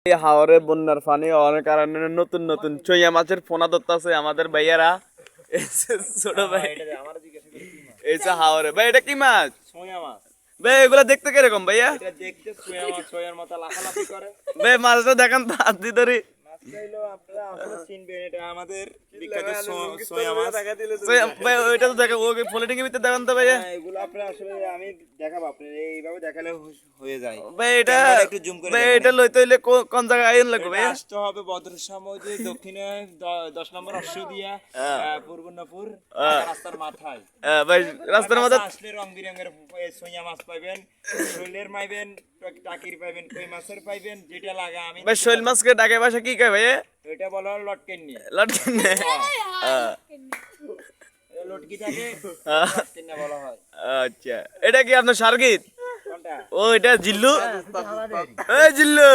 এই হাওরে বন্যার পানি অনেক কারণে নতুন নতুন চইয়া মাছের পোনা ধরতেছে আমাদের ভাইয়ারা। ছোট ভাই এই যে হাওরে ভাই, এটা কি মাছ? ভাই এগুলা দেখতে কিরকম ভাইয়া? ভাই মাছটা দেখান তো, হাত দিয়ে ধরি। ভাই ওইটা তো দেখা, ওকে পলিটিং এর ভিতরে দেখান তো ভাইয়া। এগুলো আপনারা আসলে আমি দেখাবো, আপনি এইভাবে দেখালে হয়ে যায়। ভাই এটা একটু জুম করে ভাই এটা লইতে হইলে কোন জায়গায় আইন লাগবে ভাইয়া? আসতে হবে বদর সমাজে দক্ষিণে 10 নম্বর অশ্বদিয়া পূর্বনাপুর রাস্তার মাথায়। ভাই রাস্তার মধ্যে আসলে রং বিরঙের সোয়া মাছ পাবেন, শৈলের পাইবেন, টাকির পাইবেন, কই মাছের পাইবেন, যেটা লাগে আমি। ভাই শৈল মাছকে ডাকে ভাষা কি কয় ভাইয়া? এটা বলা হয় লটকেন নিয়ে। লটকেন নিয়ে? লটকি থাকে লটকেন নিয়ে বলা হয়। আচ্ছা, এটা কি আপনার সার্গিত? কোনটা? ও এটা জিল্লু। এই জিল্লু